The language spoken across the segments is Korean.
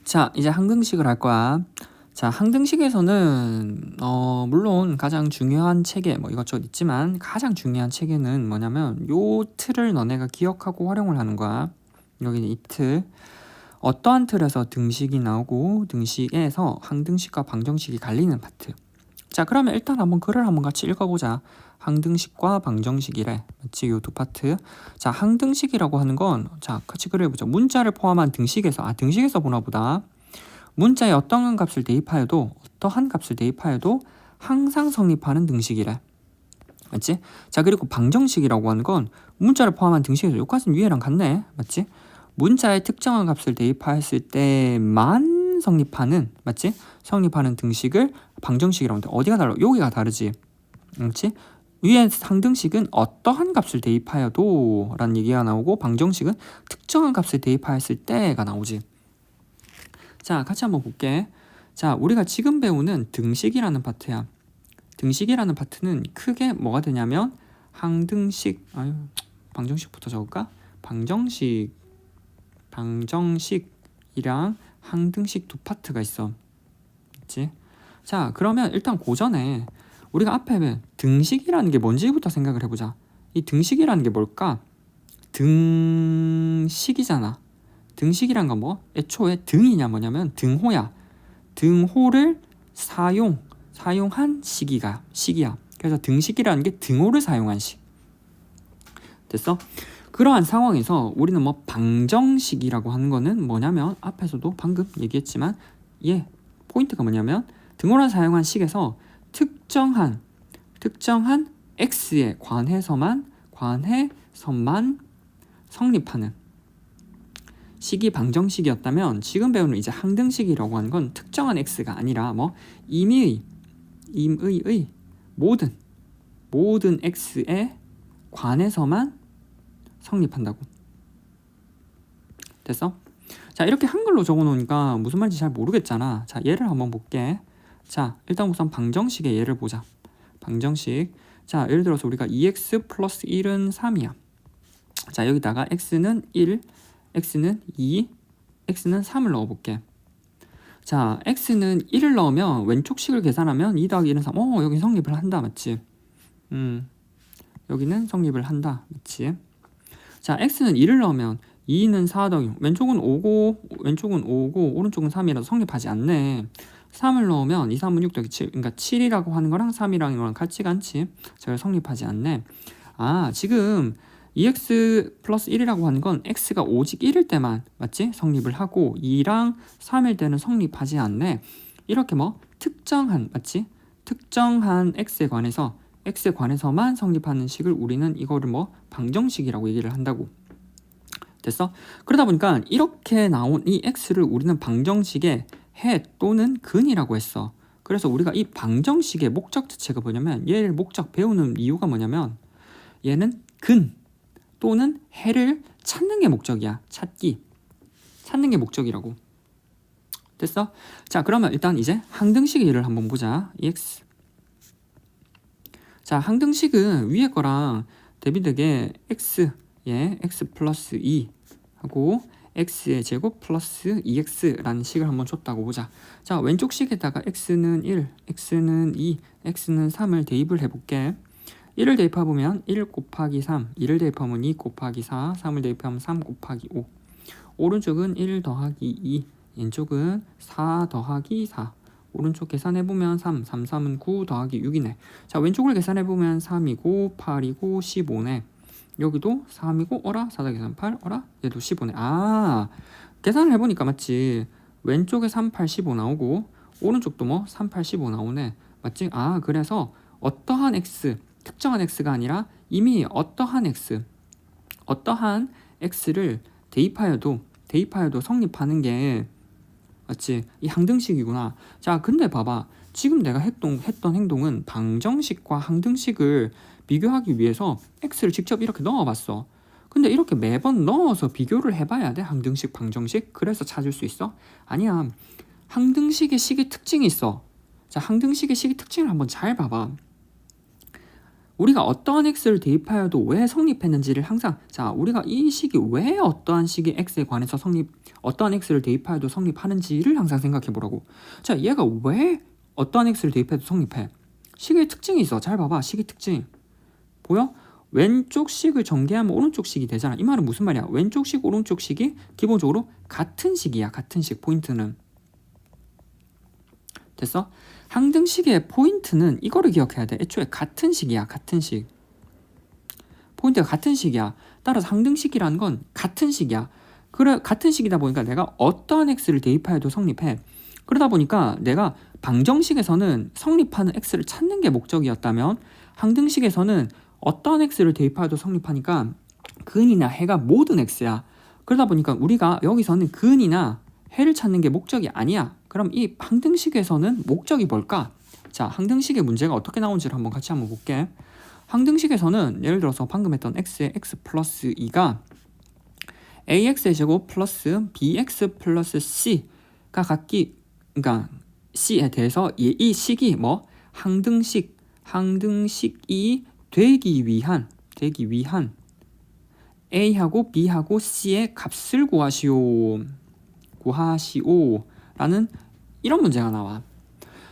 자, 이제 항등식을 할 거야. 자, 항등식에서는 물론 가장 중요한 체계 뭐 이것저것 있지만 가장 중요한 체계는 뭐냐면 요 틀을 너네가 기억하고 활용을 하는 거야. 여기는 이 틀. 어떠한 틀에서 등식이 나오고 등식에서 항등식과 방정식이 갈리는 파트. 자, 그러면 일단 한번 글을 한번 같이 읽어보자. 항등식과 방정식이래. 맞지? 요 두 파트. 자, 항등식이라고 하는 건, 자, 같이 글을 해보자. 문자를 포함한 등식에서, 등식에서 보나 보다. 문자에 어떠한 값을 대입하여도 항상 성립하는 등식이래. 맞지? 자, 그리고 방정식이라고 하는 건 문자를 포함한 등식에서 여기까지는 위에랑 같네. 맞지? 문자에 특정한 값을 대입하였을 때만 성립하는, 맞지? 성립하는 등식을 방정식이라고 하는데 어디가 달라? 여기가 다르지. 그렇지? 위에 상등식은 어떠한 값을 대입하여도 라는 얘기가 나오고 방정식은 특정한 값을 대입하였을 때가 나오지. 자, 같이 한번 볼게. 자, 우리가 지금 배우는 등식이라는 파트야. 등식이라는 파트는 크게 뭐가 되냐면 항등식, 방정식부터 적을까? 방정식이랑 항등식 두 파트가 있어. 그치? 자, 그러면 일단 고전에 우리가 앞에 등식이라는 게 뭔지부터 생각을 해보자. 이 등식이라는 게 뭘까? 등식이잖아. 등식이란 건 뭐? 애초에 등이냐 뭐냐면 등호야. 등호를 사용한 시기야. 그래서 등식이라는 게 등호를 사용한 식. 됐어? 그러한 상황에서 우리는 뭐 방정식이라고 하는 거는 뭐냐면 앞에서도 방금 얘기했지만 포인트가 뭐냐면 등호를 사용한 식에서 특정한 x에 관해서만 성립하는 식이 방정식이었다면 지금 배우는 이제 항등식이라고 하는 건 특정한 x가 아니라 뭐 임의의 모든 x에 관해서만 성립한다고. 됐어? 자, 이렇게 한글로 적어 놓으니까 무슨 말인지 잘 모르겠잖아. 자, 예를 한번 볼게. 자, 일단 우선 방정식의 예를 보자. 방정식. 자, 예를 들어서 우리가 2x 플러스 1은 3이야. 자, 여기다가 x는 1, x는 2, x는 3을 넣어볼게. 자, x는 1을 넣으면 왼쪽 식을 계산하면 2 더하기 1은 3. 여기 성립을 한다. 맞지? 여기는 성립을 한다. 맞지? 자, x는 1을 넣으면 2는 4 더하기 왼쪽은 5고 오른쪽은 3이라서 성립하지 않네. 3을 넣으면 2, 3은 6 더하기 7. 그러니까 7이라고 하는 거랑 3이라는 거랑 같지가 않지. 제가 성립하지 않네. 지금 2x 플러스 1이라고 하는 건 x가 오직 1일 때만 맞지? 성립을 하고 2랑 3일 때는 성립하지 않네. 이렇게 뭐 특정한 맞지? 특정한 x에 관해서만 성립하는 식을 우리는 이거를 뭐 방정식이라고 얘기를 한다고. 됐어? 그러다 보니까 이렇게 나온 이 x를 우리는 방정식의 해 또는 근이라고 했어. 그래서 우리가 이 방정식의 목적 자체가 뭐냐면 얘를 목적 배우는 이유가 뭐냐면 얘는 근 또는 해를 찾는 게 목적이야. 찾는 게 목적이라고. 됐어? 자, 그러면 일단 이제 항등식의 예를 한번 보자. EX. 자, 항등식은 위에 거랑 대비되게 x 플러스 2 하고 x의 제곱 플러스 2x라는 식을 한번 줬다고 보자. 자, 왼쪽 식에다가 x는 1, x는 2, x는 3을 대입을 해볼게. 1을 대입해보면 1 곱하기 3, 2를 대입하면 2 곱하기 4, 3을 대입하면 3 곱하기 5. 오른쪽은 1 더하기 2, 왼쪽은 4 더하기 4. 오른쪽 계산해보면 3, 3은 9 더하기 6이네. 자, 왼쪽을 계산해보면 3이고 8이고 15네. 여기도 3이고 4 더하기 3, 8, 얘도 15네. 계산을 해보니까 맞지? 왼쪽에 3, 8, 15 나오고 오른쪽도 뭐 3, 8, 15 나오네. 맞지? 그래서 어떠한 x, 특정한 x가 아니라 이미 어떠한 x를 대입하여도 성립하는 게 맞지? 이 항등식이구나. 자, 근데 봐봐. 지금 내가 했던 행동은 방정식과 항등식을 비교하기 위해서 x를 직접 이렇게 넣어봤어. 근데 이렇게 매번 넣어서 비교를 해봐야 돼? 항등식, 방정식? 그래서 찾을 수 있어? 아니야. 항등식의 식의 특징이 있어. 자, 항등식의 식의 특징을 한번 잘 봐봐. 우리가 어떠한 x를 대입하여도 왜 성립했는지를 항상 자 우리가 이 식이 왜 어떠한 식이 x에 관해서 어떠한 x를 대입하여도 성립하는지를 항상 생각해 보라고. 자 얘가 왜 어떠한 x를 대입해도 성립해? 식의 특징이 있어. 잘 봐봐. 식의 특징 보여? 왼쪽 식을 전개하면 오른쪽 식이 되잖아. 이 말은 무슨 말이야? 왼쪽 식 오른쪽 식이 기본적으로 같은 식이야. 같은 식. 포인트는 됐어? 항등식의 포인트는 이거를 기억해야 돼. 애초에 같은 식이야. 같은 식. 포인트가 같은 식이야. 따라서 항등식이라는 건 같은 식이야. 그래 같은 식이다 보니까 내가 어떠한 x를 대입하여도 성립해. 그러다 보니까 내가 방정식에서는 성립하는 x를 찾는 게 목적이었다면 항등식에서는 어떠한 x를 대입하여도 성립하니까 근이나 해가 모든 x야. 그러다 보니까 우리가 여기서는 근이나 해를 찾는 게 목적이 아니야. 그럼 이 항등식에서는 목적이 뭘까? 자, 항등식의 문제가 어떻게 나온지를 한번 볼게. 항등식에서는 예를 들어서 방금 했던 x의 x 플러스 2가 ax의 제곱 플러스 bx 플러스 c가 그러니까 c에 대해서 이 식이 뭐 항등식이 되기 위한 a하고 b하고 c의 값을 구하시오라는 이런 문제가 나와.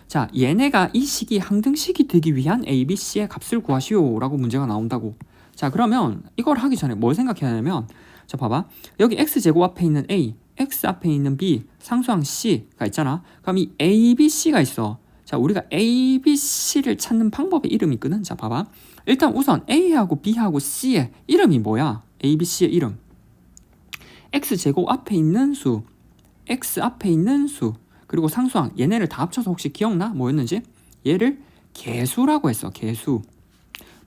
자, 얘네가 이 식이 항등식이 되기 위한 a, b, c의 값을 구하시오라고 문제가 나온다고. 자, 그러면 이걸 하기 전에 뭘 생각해야 하냐면 자, 봐봐. 여기 x제곱 앞에 있는 a, x 앞에 있는 b, 상수항 c가 있잖아. 그럼 이 a, b, c가 있어. 자, 우리가 a, b, c를 찾는 방법의 이름이 있거든. 자, 봐봐. 일단 우선 a하고 b하고 c의 이름이 뭐야? a, b, c의 이름. x제곱 앞에 있는 수, x 앞에 있는 수, 그리고 상수항. 얘네를 다 합쳐서 혹시 기억나? 뭐였는지? 얘를 개수라고 했어. 개수.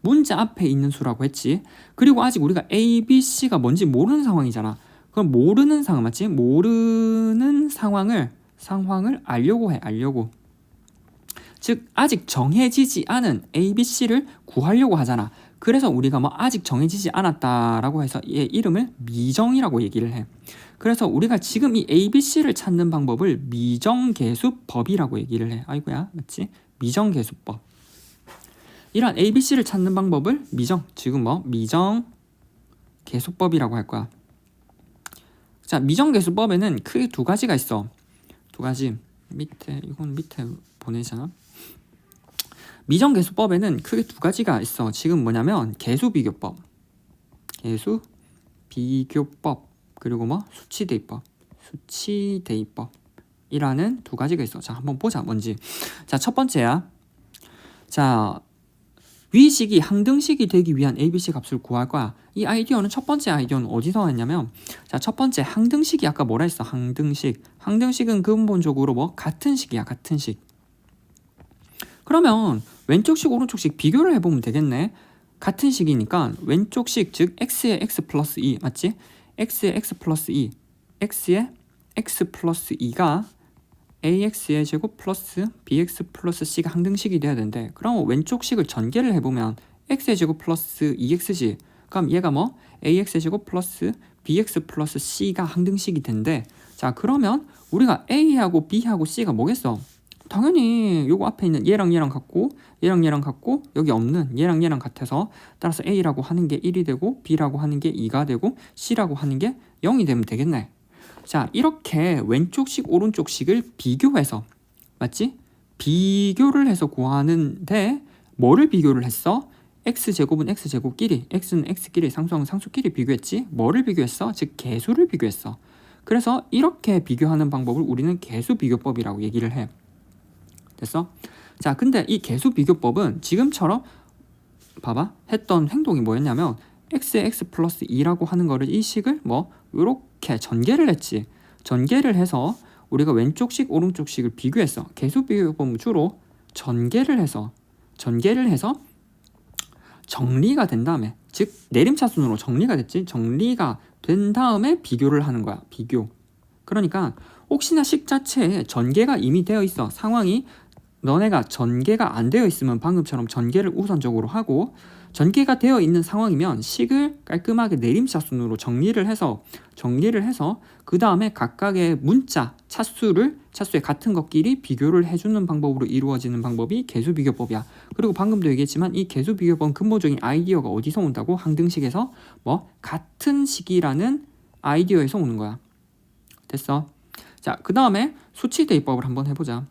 문자 앞에 있는 수라고 했지. 그리고 아직 우리가 A, B, C가 뭔지 모르는 상황이잖아. 그럼 모르는 상황 맞지? 모르는 상황을 알려고 해. 즉 아직 정해지지 않은 A, B, C를 구하려고 하잖아. 그래서 우리가 뭐 아직 정해지지 않았다라고 해서 얘 이름을 미정이라고 얘기를 해. 그래서 우리가 지금 이 A, B, C를 찾는 방법을 미정계수법이라고 얘기를 해. 아이고야, 맞지? 미정계수법. 이런 A, B, C를 찾는 방법을 미정계수법이라고 할 거야. 자, 미정계수법에는 크게 두 가지가 있어. 두 가지. 이건 밑에 보내잖아. 미정계수법에는 크게 두 가지가 있어. 지금 뭐냐면 계수비교법, 그리고 뭐 수치대입법이라는 두 가지가 있어. 자, 한번 보자. 뭔지. 자, 첫 번째야. 자, 위식이 항등식이 되기 위한 ABC 값을 구할 거야. 이 아이디어는 첫 번째 아이디어는 어디서 왔냐면 자, 첫 번째 항등식이 아까 뭐라 했어? 항등식은 근본적으로 뭐 같은 식이야. 같은 식. 그러면 왼쪽식 오른쪽식 비교를 해보면 되겠네. 같은 식이니까 왼쪽식 즉 x의 x 플러스 2 맞지? x의 x 플러스 2 x의 x 플러스 2가 ax의 제곱 플러스 bx 플러스 c가 항등식이 돼야 되는데 그럼 왼쪽 식을 전개를 해보면 x의 제곱 플러스 2x지. 그럼 얘가 뭐 ax의 제곱 플러스 bx 플러스 c가 항등식이 된대. 자, 그러면 우리가 a하고 b하고 c가 뭐겠어? 당연히 요거 앞에 있는 얘랑 같고 여기 없는 얘랑 같아서 따라서 a라고 하는 게 1이 되고 b라고 하는 게 2가 되고 c라고 하는 게 0이 되면 되겠네. 자, 이렇게 왼쪽식 오른쪽식을 비교해서 맞지? 비교를 해서 구하는데 뭐를 비교를 했어? x제곱은 x제곱끼리, x는 x끼리, 상수항은 상수끼리 비교했지? 뭐를 비교했어? 즉 개수를 비교했어. 그래서 이렇게 비교하는 방법을 우리는 개수비교법이라고 얘기를 해. 됐어? 자, 근데 이 개수비교법은 지금처럼 봐봐 했던 행동이 뭐였냐면 x의 x 플러스 2라고 하는 거를 이 식을 뭐 이렇게 전개를 했지. 전개를 해서 우리가 왼쪽식 오른쪽식을 비교했어. 개수비교법은 주로 전개를 해서 정리가 된 다음에 즉 내림차순으로 정리가 됐지. 정리가 된 다음에 비교를 하는 거야. 비교. 그러니까 혹시나 식 자체에 전개가 이미 되어 있어. 상황이 너네가 전개가 안 되어 있으면 방금처럼 전개를 우선적으로 하고 전개가 되어 있는 상황이면 식을 깔끔하게 내림차 순으로 정리를 해서 그 다음에 각각의 문자 차수의 같은 것끼리 비교를 해주는 방법으로 이루어지는 방법이 개수비교법이야. 그리고 방금도 얘기했지만 이 개수비교법 근본적인 아이디어가 어디서 온다고? 항등식에서 같은 식이라는 아이디어에서 오는 거야. 됐어? 자, 그 다음에 수치대입법을 한번 해보자.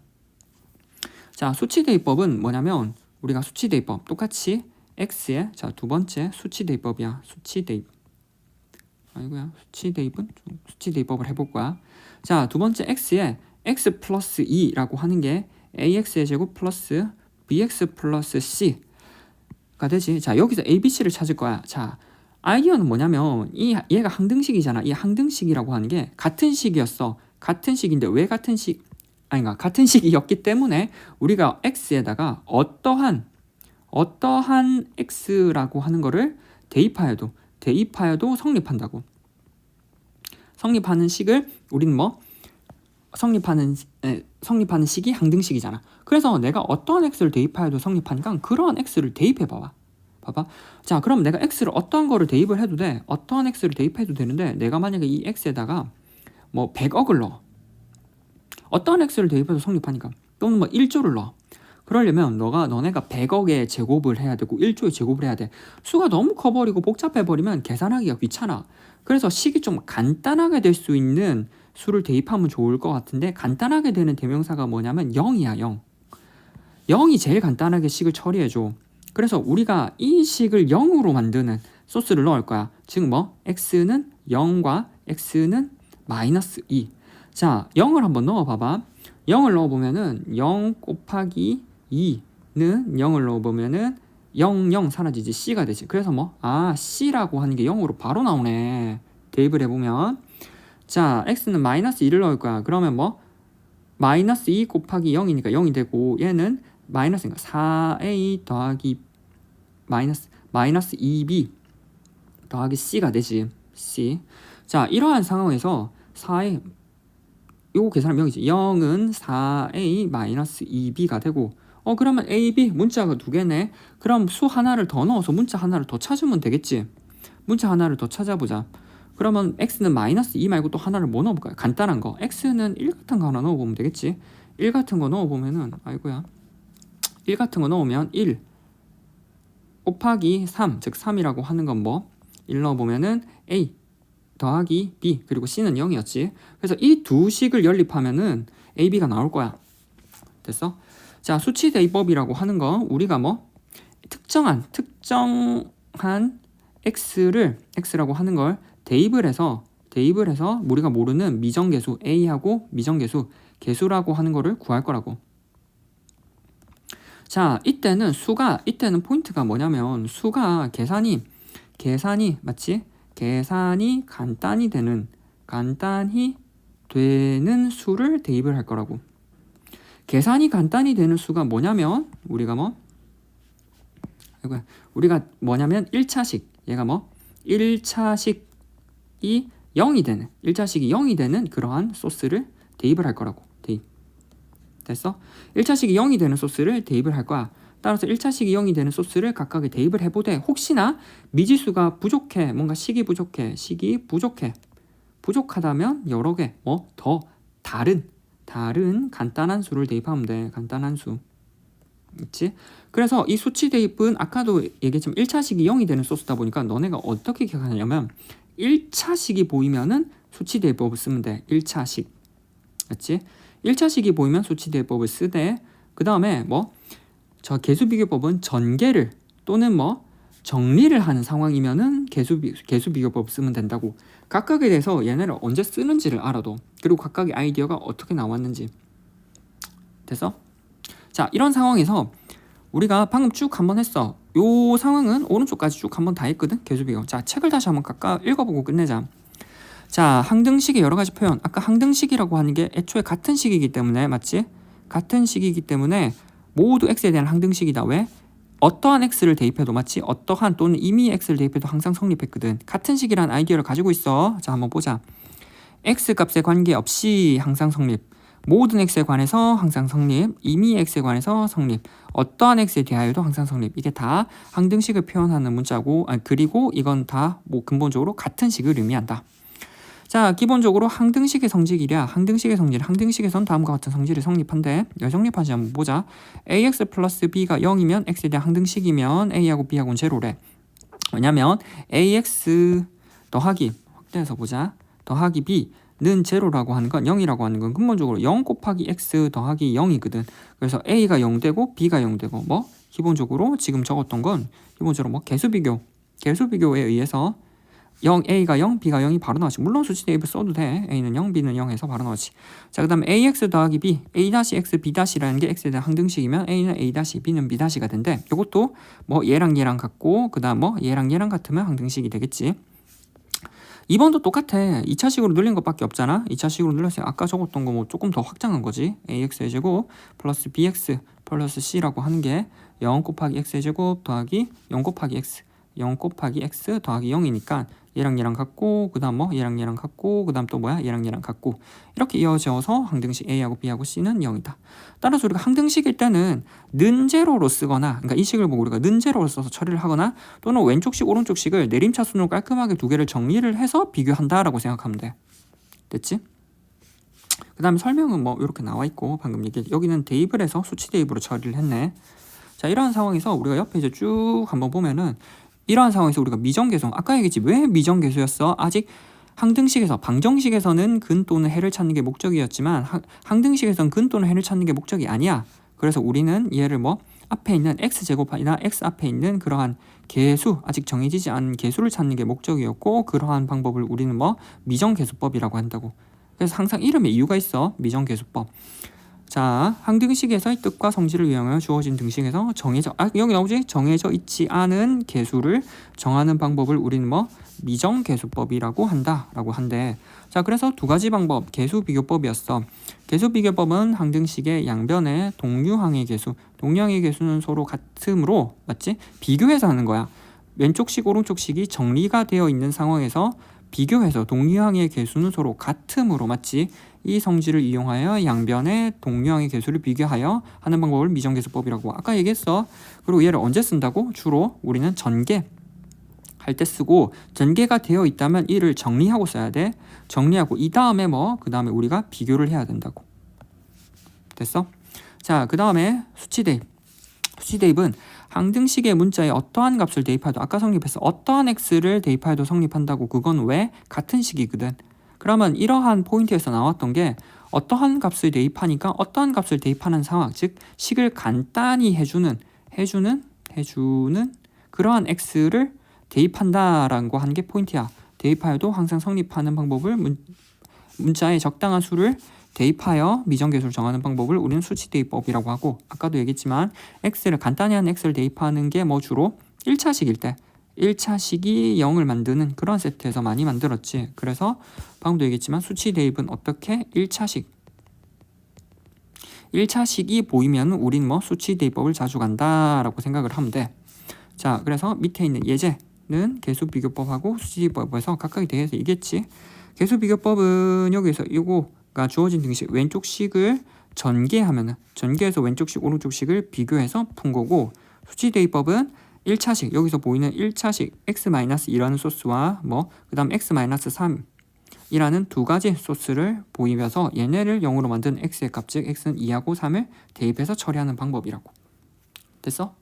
자, 수치대입법은 뭐냐면 우리가 수치대입법 똑같이 x의 자, 두 번째 수치대입법이야. 수치대입법을 해볼 거야. 자, 두 번째 x에 x 플러스 2라고 하는 게 ax의 제곱 플러스 bx 플러스 c가 되지. 자, 여기서 a, b, c를 찾을 거야. 자, 아이디어는 뭐냐면 얘가 항등식이잖아. 이 항등식이라고 하는 게 같은 식이었어. 같은 식인데 왜 같은 식이었기 때문에 우리가 x에다가 어떠한 x라고 하는 거를 대입하여도 성립한다고. 성립하는 식을 우리는 성립하는 식이 항등식이잖아. 그래서 내가 어떠한 x를 대입하여도 성립하니까 그러한 x를 대입해봐봐. 자, 그럼 내가 x를 어떠한 거를 대입을 해도 돼. 어떠한 x를 대입해도 되는데 내가 만약에 이 x에다가 100억을 넣어. 어떠한 x를 대입해도 성립하니까. 또는 1조를 넣어. 그러려면 너네가 100억의 제곱을 해야 되고 1조의 제곱을 해야 돼. 수가 너무 커버리고 복잡해버리면 계산하기가 귀찮아. 그래서 식이 좀 간단하게 될 수 있는 수를 대입하면 좋을 것 같은데 간단하게 되는 대명사가 뭐냐면 0이야. 0. 0이 제일 간단하게 식을 처리해줘. 그래서 우리가 이 식을 0으로 만드는 소스를 넣을 거야. 즉 x는 0과 x는 마이너스 2. 자, 0을 한번 넣어봐봐. 0을 넣어보면은 0 곱하기 2는 0을 넣어보면은 0, 0 사라지지. C가 되지. 그래서 C라고 하는 게 0으로 바로 나오네. 대입을 해보면. 자, X는 마이너스 2를 넣을 거야. 그러면 마이너스 2 곱하기 0이니까 0이 되고 얘는 마이너스니까 4A 더하기 마이너스 2B 더하기 C가 되지. C. 자, 이러한 상황에서 4A 요거 계산하면 0이지. 0은 4A 마이너스 2B가 되고 그러면 A, B 문자가 두 개네. 그럼 수 하나를 더 넣어서 문자 하나를 더 찾으면 되겠지. 문자 하나를 더 찾아보자. 그러면 X는 마이너스 2 말고 또 하나를 뭐 넣어볼까요? 간단한 거. X는 1 같은 거 하나 넣어보면 되겠지. 1 같은 거 넣어보면은 1 같은 거 넣으면 1 곱하기 3, 즉 3이라고 하는 건 1 넣어보면은 A 더하기 B 그리고 C는 0이었지. 그래서 이 두 식을 연립하면은 A, B가 나올 거야. 됐어? 자, 수치대입법이라고 하는 거 우리가 특정한 x라고 하는 걸 대입을 해서 우리가 모르는 미정계수 A하고 미정계수 개수라고 하는 거를 구할 거라고. 자, 이때는 포인트가 뭐냐면 수가 계산이 맞지? 계산이 간단히 되는 수를 대입을 할 거라고. 계산이 간단히 되는 수가 뭐냐면 우리가 뭐냐면 1차식 얘가 1차식이 0이 되는 1차식이 0이 되는 그러한 소스를 대입을 할 거라고. 대입. 됐어? 1차식이 0이 되는 소스를 대입을 할 거야. 따라서 1차식이 0이 되는 소스를 각각에 대입을 해보되 혹시나 미지수가 부족해. 뭔가 식이 부족하다면 여러 개 더 다른 간단한 수를 대입하면 돼. 간단한 수. 있지? 그래서 이 수치 대입은 아까도 얘기했지만 1차식이 0이 되는 소스다 보니까 너네가 어떻게 기억하냐면 1차식이 보이면은 수치 대입법을 쓰면 돼. 1차식. 맞지? 1차식이 보이면 수치 대입법을 쓰되 그 다음에 저 개수비교법은 전개를 또는 정리를 하는 상황이면은 개수비교법을 쓰면 된다고. 각각에 대해서 얘네를 언제 쓰는지를 알아도 그리고 각각의 아이디어가 어떻게 나왔는지. 됐어? 자, 이런 상황에서 우리가 방금 쭉 한번 했어. 요 상황은 오른쪽까지 쭉 한번 다 했거든. 개수비교. 자, 책을 다시 한번 각각 읽어보고 끝내자. 자, 항등식의 여러 가지 표현. 아까 항등식이라고 하는 게 애초에 같은 식이기 때문에 맞지? 같은 식이기 때문에 모두 x에 대한 항등식이다. 왜? 어떠한 x를 대입해도 맞지? 어떠한 또는 이미 x를 대입해도 항상 성립했거든. 같은 식이란 아이디어를 가지고 있어. 자, 한번 보자. x 값에 관계없이 항상 성립. 모든 x에 관해서 항상 성립, 이미 x에 관해서 성립, 어떠한 x에 대하여도 항상 성립. 이게 다 항등식을 표현하는 문자고, 그리고 이건 다 뭐 근본적으로 같은 식을 의미한다. 자, 기본적으로 항등식의 성질이랴. 항등식의 성질, 항등식에선 다음과 같은 성질이 성립한데, 성립하지 한번 보자. ax 플러스 b가 0이면 x에 대한 항등식이면 a하고 b하고는 제로래. 왜냐면 ax 더하기, 확대해서 보자. 더하기 b는 제로라고 하는 건 0이라고 하는 건 근본적으로 0 곱하기 x 더하기 0이거든. 그래서 a가 0되고 b가 0되고 뭐 기본적으로 지금 적었던 건 기본적으로 뭐 개수비교에 의해서 0, A가 0, B가 0이 바로 나오지. 물론 수치 대입을 써도 돼. A는 0, B는 0 해서 바로 나오지. 자, 그 다음에 AX 더하기 B, A-X, B-라는 게 X에 대한 항등식이면 A는 A-, B는 B-가 된대. 이것도 뭐 얘랑 얘랑 같고 그 다음 뭐 얘랑 얘랑 같으면 항등식이 되겠지. 2번도 똑같아. 2차식으로 늘린 것밖에 없잖아. 2차식으로 늘렸어요. 아까 적었던 거 뭐 조금 더 확장한 거지. AX의 제곱 플러스 BX 플러스 C라고 하는 게 0 곱하기 X의 제곱 더하기 0 곱하기 X 0 곱하기 X 더하기 0이니까 얘랑 얘랑 같고 그 다음 뭐 얘랑 얘랑 같고 그 다음 또 뭐야 얘랑 얘랑 같고 이렇게 이어져서 항등식 A하고 B하고 C는 0이다. 따라서 우리가 항등식일 때는 는제로로 쓰거나 그러니까 이 식을 보고 우리가 는제로로 써서 처리를 하거나 또는 왼쪽식 오른쪽식을 내림차순으로 깔끔하게 두 개를 정리를 해서 비교한다라고 생각하면 돼. 됐지? 그 다음에 설명은 뭐 이렇게 나와 있고 방금 여기는 대입을 해서 수치 대입으로 처리를 했네. 자, 이러한 상황에서 우리가 옆에 이제 쭉 한번 보면은 이러한 상황에서 우리가 미정계수, 아까 얘기했지 왜 미정계수였어? 아직 항등식에서 방정식에서는 근 또는 해를 찾는 게 목적이었지만 항등식에서는 근 또는 해를 찾는 게 목적이 아니야. 그래서 우리는 얘를 뭐 앞에 있는 x제곱이나 x 앞에 있는 그러한 계수, 아직 정해지지 않은 계수를 찾는 게 목적이었고 그러한 방법을 우리는 뭐 미정계수법이라고 한다고. 그래서 항상 이름에 이유가 있어. 미정계수법. 자, 항등식에서의 뜻과 성질을 이용하여 주어진 등식에서 여기 나오지? 정해져 있지 않은 계수를 정하는 방법을 우리는 뭐 미정계수법이라고 한다라고 한대. 자, 그래서 두 가지 방법, 계수비교법이었어. 계수비교법은 항등식의 양변의 동류항의 계수, 동류항의 계수는 서로 같으므로 맞지? 비교해서 하는 거야. 왼쪽식 오른쪽식이 정리가 되어 있는 상황에서 비교해서 동류항의 계수는 서로 같으므로 맞지? 이 성질을 이용하여 양변의 동류항의 계수를 비교하여 하는 방법을 미정계수법이라고 아까 얘기했어. 그리고 얘를 언제 쓴다고? 주로 우리는 전개 할 때 쓰고 전개가 되어 있다면 이를 정리하고 써야 돼. 정리하고 이 다음에 그 다음에 우리가 비교를 해야 된다고. 됐어? 자, 그 다음에 수치대입. 수치대입은 항등식의 문자에 어떠한 값을 대입해도 아까 성립했어. 어떠한 x를 대입해도 성립한다고. 그건 왜? 같은 식이거든. 그러면 이러한 포인트에서 나왔던 게 어떠한 값을 대입하니까 어떠한 값을 대입하는 상황, 즉 식을 간단히 해주는 그러한 x를 대입한다라고 하는 게 포인트야. 대입하여도 항상 성립하는 방법을 문자에 적당한 수를 대입하여 미정계수를 정하는 방법을 우리는 수치대입법이라고 하고 아까도 얘기했지만 x를 간단히 한 x를 대입하는 게 뭐 주로 1차식일 때 1차식이 0을 만드는 그런 세트에서 많이 만들었지. 그래서 방금도 얘기했지만 수치 대입은 어떻게 1차식이 보이면 우린 뭐 수치 대입법을 자주 간다라고 생각을 하면 돼. 자, 그래서 밑에 있는 예제는 계수비교법하고 수치대입법에서 각각에 대해서 얘기했지. 계수비교법은 여기서 이거가 주어진 등식 왼쪽 식을 전개해서 왼쪽식 오른쪽식을 비교해서 푼 거고 수치대입법은 1차식 여기서 보이는 1차식 x-2라는 소스와 그 다음 x-3이라는 두 가지 소스를 보이면서 얘네를 0으로 만든 x의 값 즉 x는 2하고 3을 대입해서 처리하는 방법이라고. 됐어?